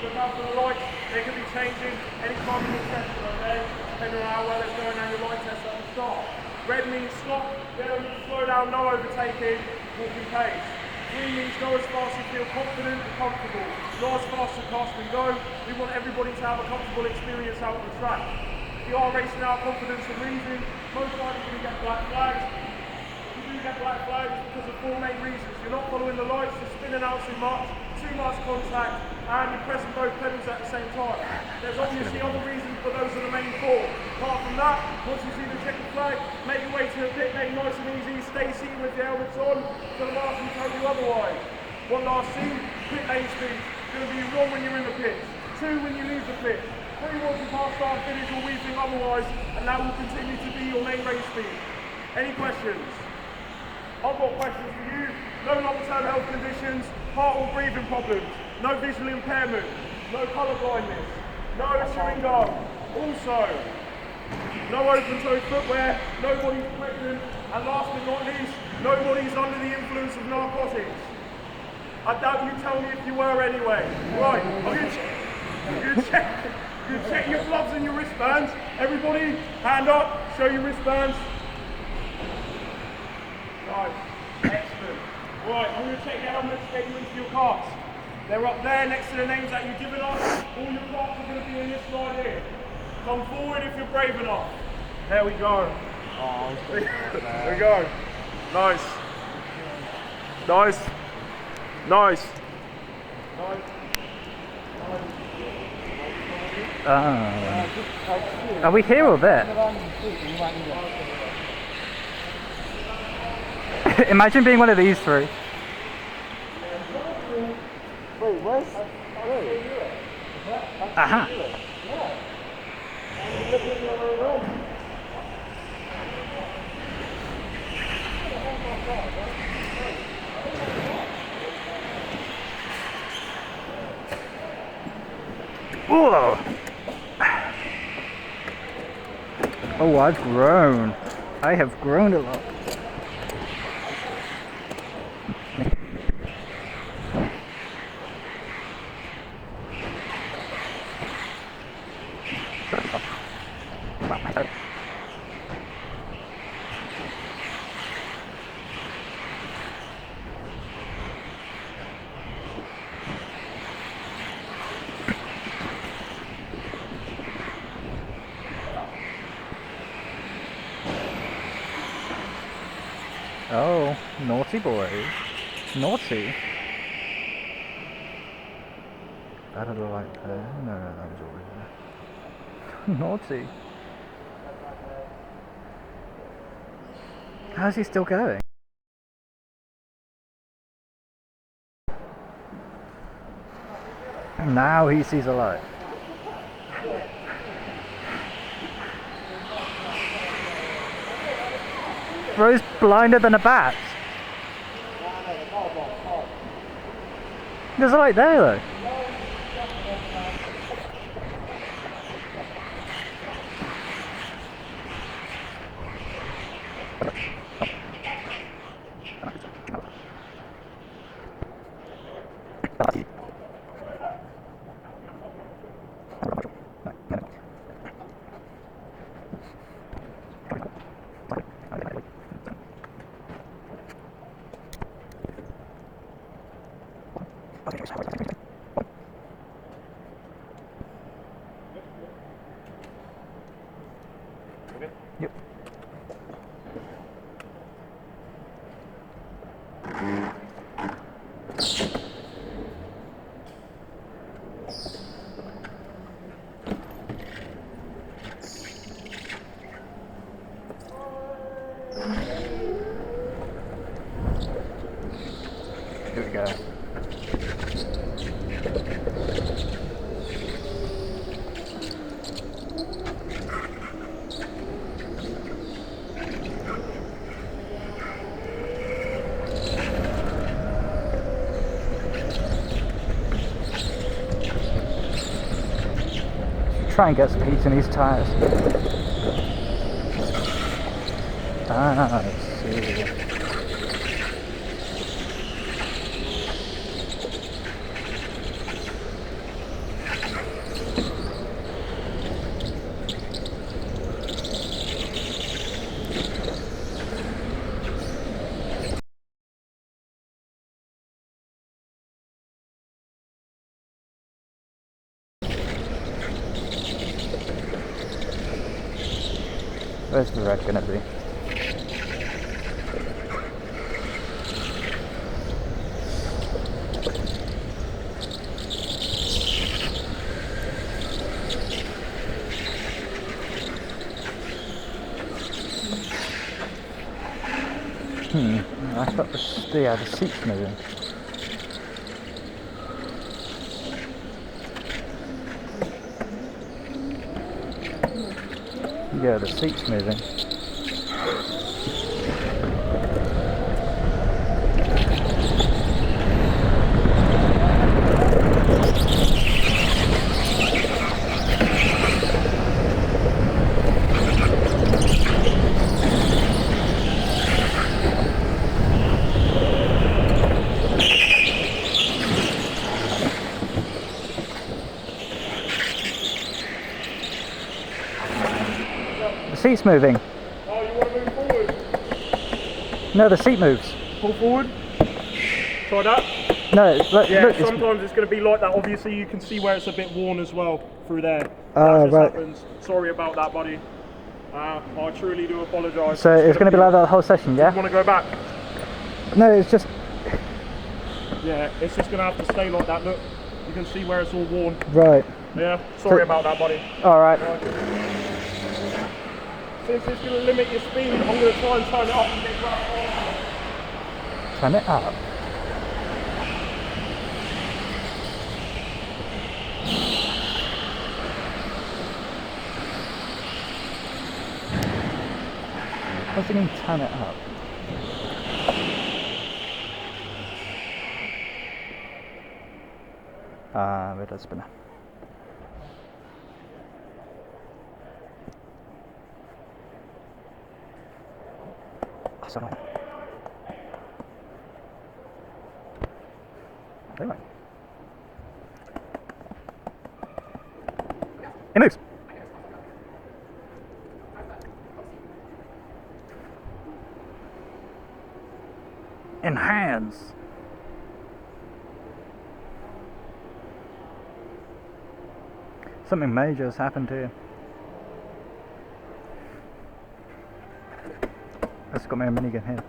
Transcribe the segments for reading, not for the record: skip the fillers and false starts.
Look out for the lights, they can be changing any time in the session, okay? Depending on how well it's going down your light test at the start. Red means stop, yellow means slow down, no overtaking, walking pace. Green means go as fast as you feel confident and comfortable. Go as fast as cars can go. We want everybody to have a comfortable experience out on the track. If you are racing out of confidence and reason, most likely you're going to get black flags. If you do get black flags, it's because of 4 main reasons. You're not following the lights, you're spinning out too much contact, and you're pressing both pedals at the same time. There's obviously other reasons, but those are the main 4. Apart from that, once you see the checkered flag, make your way to the pit lane nice and easy, stay seated with your helmets on, so the marshal will tell you otherwise. One last thing, pit lane speed. It's going to be wrong when you're in the pit. 2 when you leave the pit. 3 once you pass start finish or we think otherwise, and that will continue to be your main race speed. Any questions? I've got questions for you. No long-term health conditions, heart or breathing problems, no visual impairment, no colour blindness, no chewing gum. Also, no open-toed footwear, nobody's pregnant, and last but not least, nobody's under the influence of narcotics. I doubt you tell me if you were anyway. Right, I'm going to check your gloves and your wristbands. Everybody, hand up, show your wristbands. Nice, excellent. Right, I'm going to check your helmets, get you into your carts. They're up there next to the names that you've given us. All your carts are going to be in this line here. Come forward if you're brave enough. There we go. Oh, there we go. Nice. Nice. Nice. Are we here or there? Imagine being one of these 3. Wait, where's... Aha. Whoa. Oh, I've grown. I have grown a lot. Oh, naughty boys. Naughty. That had a light there. No, that was already there. Naughty. How's he still going? Now he sees a light. Bro's blinder than a bat. There's a light there though. Yep. Here we go. Try and get some heat in these tyres. Ah, I see. Where's the red gonna be? I thought the seat's moving. Yeah, the seat's moving. The seat's moving. Oh, you want to move forward? No, the seat moves. Pull forward. Try that. No, look, sometimes it's going to be like that. Obviously, you can see where it's a bit worn as well through there. Oh, that just right. happens. Sorry about that, buddy. I truly do apologise. So it's going to be like that the whole session, yeah? You want to go back? No, it's just... Yeah, it's just going to have to stay like that. Look, you can see where it's all worn. Right. Yeah, sorry about that, buddy. Alright. Since it's going to limit your speed, I'm going to try and turn it up and get right on. Turn it up. What's it mean, turn it up? Red spinner. That's annoying. Anyway. It moves. Enhance. Something major has happened here. That's got me a minigun here.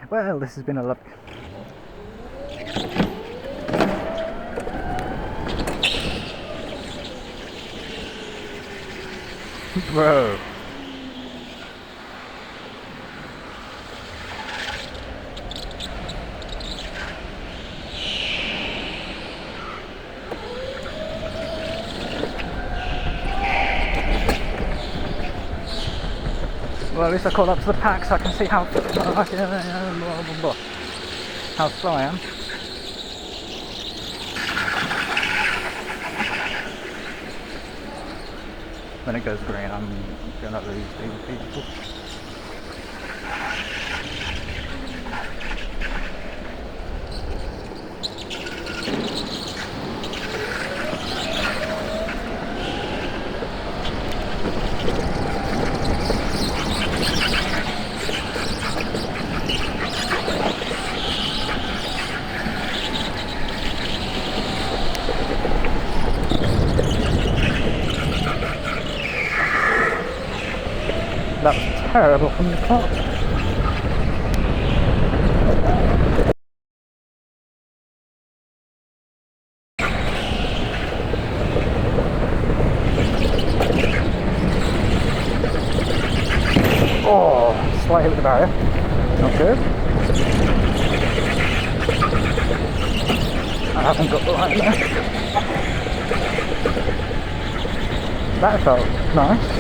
Well, this has been a lovely... Bro. Well, at least I caught up to the pack so I can see how slow I am. When it goes green, I'm gonna lose these people. That was terrible from the top. Oh, slight hit with the barrier. Not good. I haven't got the line there. That felt nice.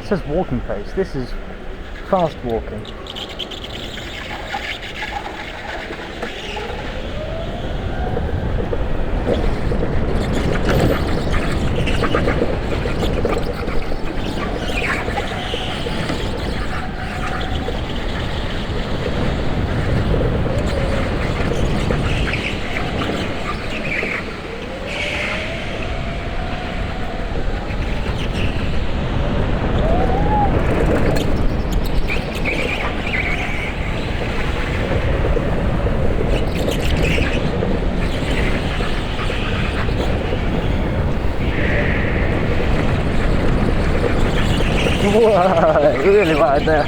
It says walking pace. This is fast walking. Whoa, really right there.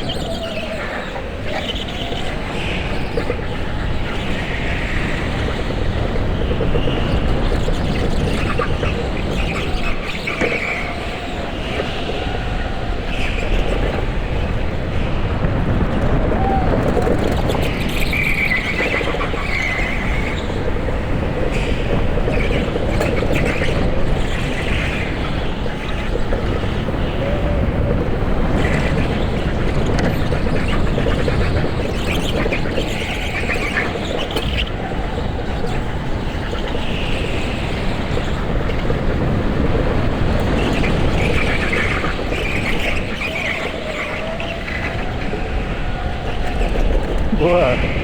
Whoa.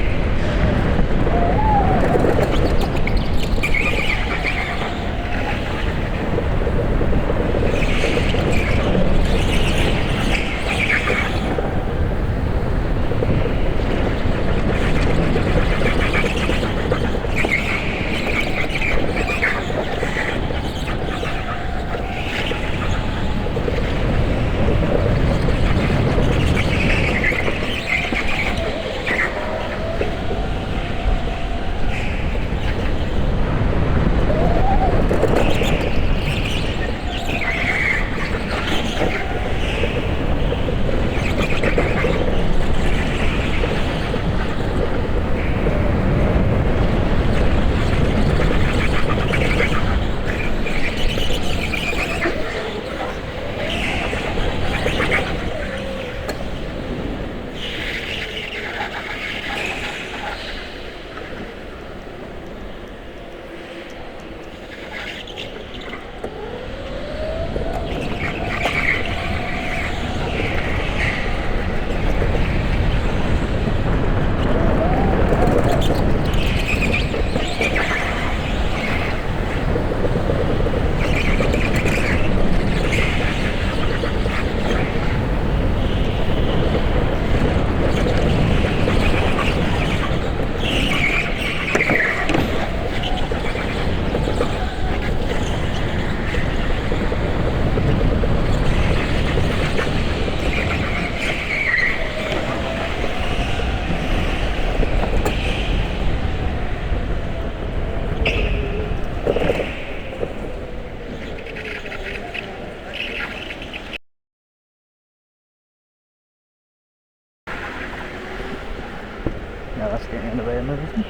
Yeah, that's getting in the way of everything.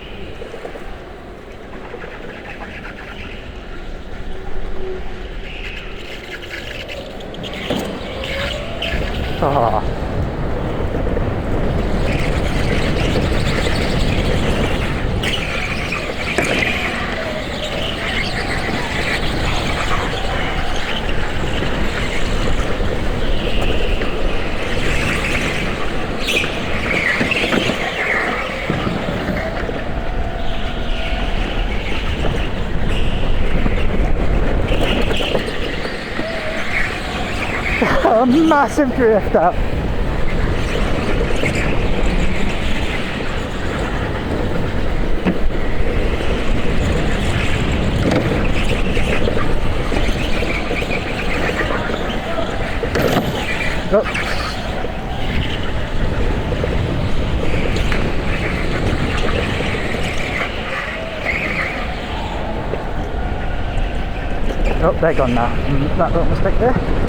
Ah. A massive drift up. Oh. Oh, they're gone now. That little mistake there.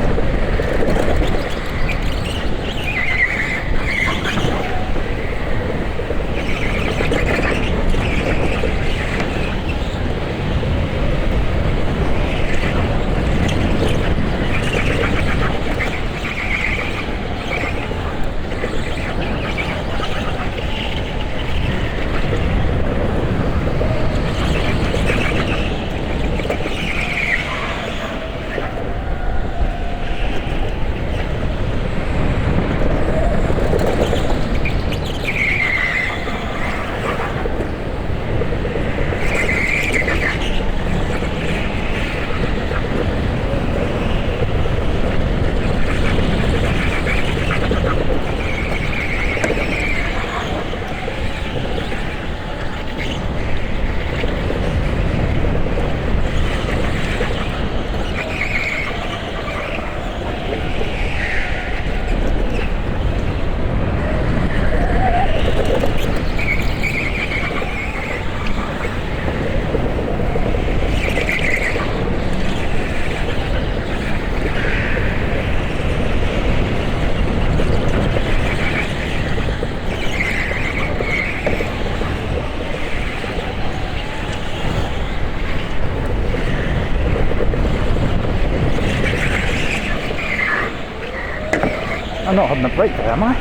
I'm not holding a brake there, am I?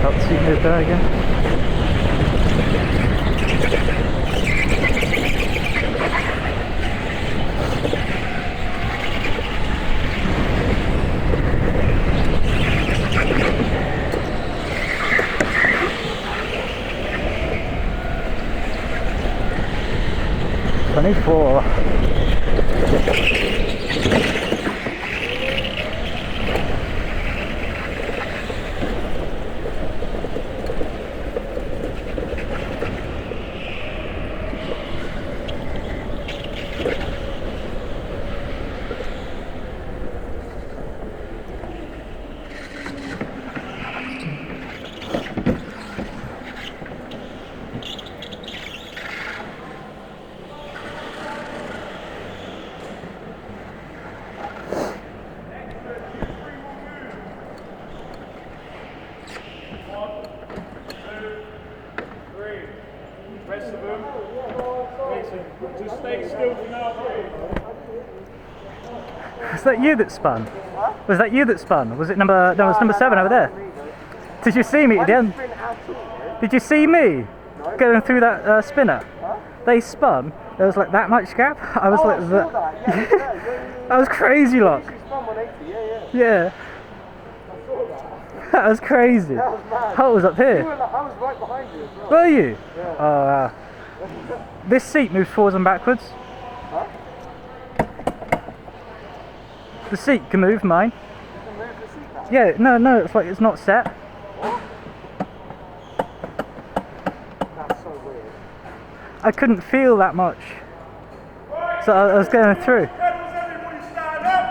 Felt the seat move there again. Four. Rest of them. Just stay still for now, please. Was that you that spun? Was that you that spun? Was it number? No, it was number 7 over there. Did you see me at the end? Did you see me going through that spinner? They spun. There was like that much gap. I was like that. That was crazy, look. Yeah. That was crazy. That was mad. I was up here. I was right behind you as well. Were you? Yeah. Oh, wow. This seat moves forwards and backwards. Huh? The seat can move, mine. You can move the seat back. Yeah, no, it's like it's not set. That's so weird. I couldn't feel that much. So I was going through. Pedals, everybody stand up.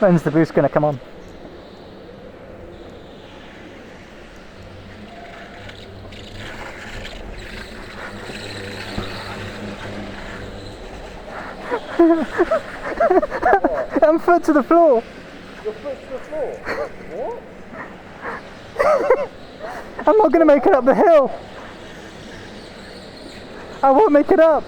When's the boost gonna come on? I'm foot to the floor. Your foot to the floor? What? I'm not gonna make it up the hill. I won't make it up.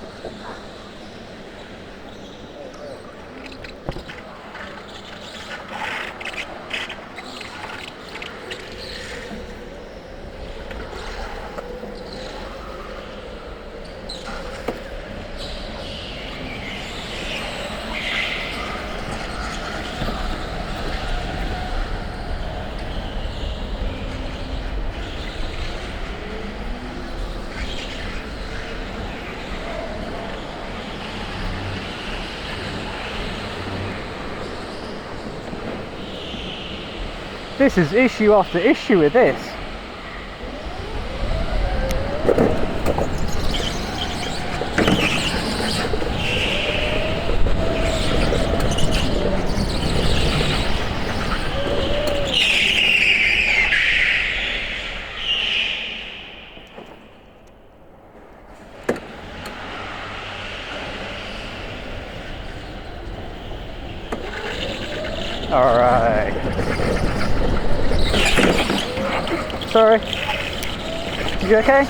This is issue after issue with this. All right. Sorry. You okay?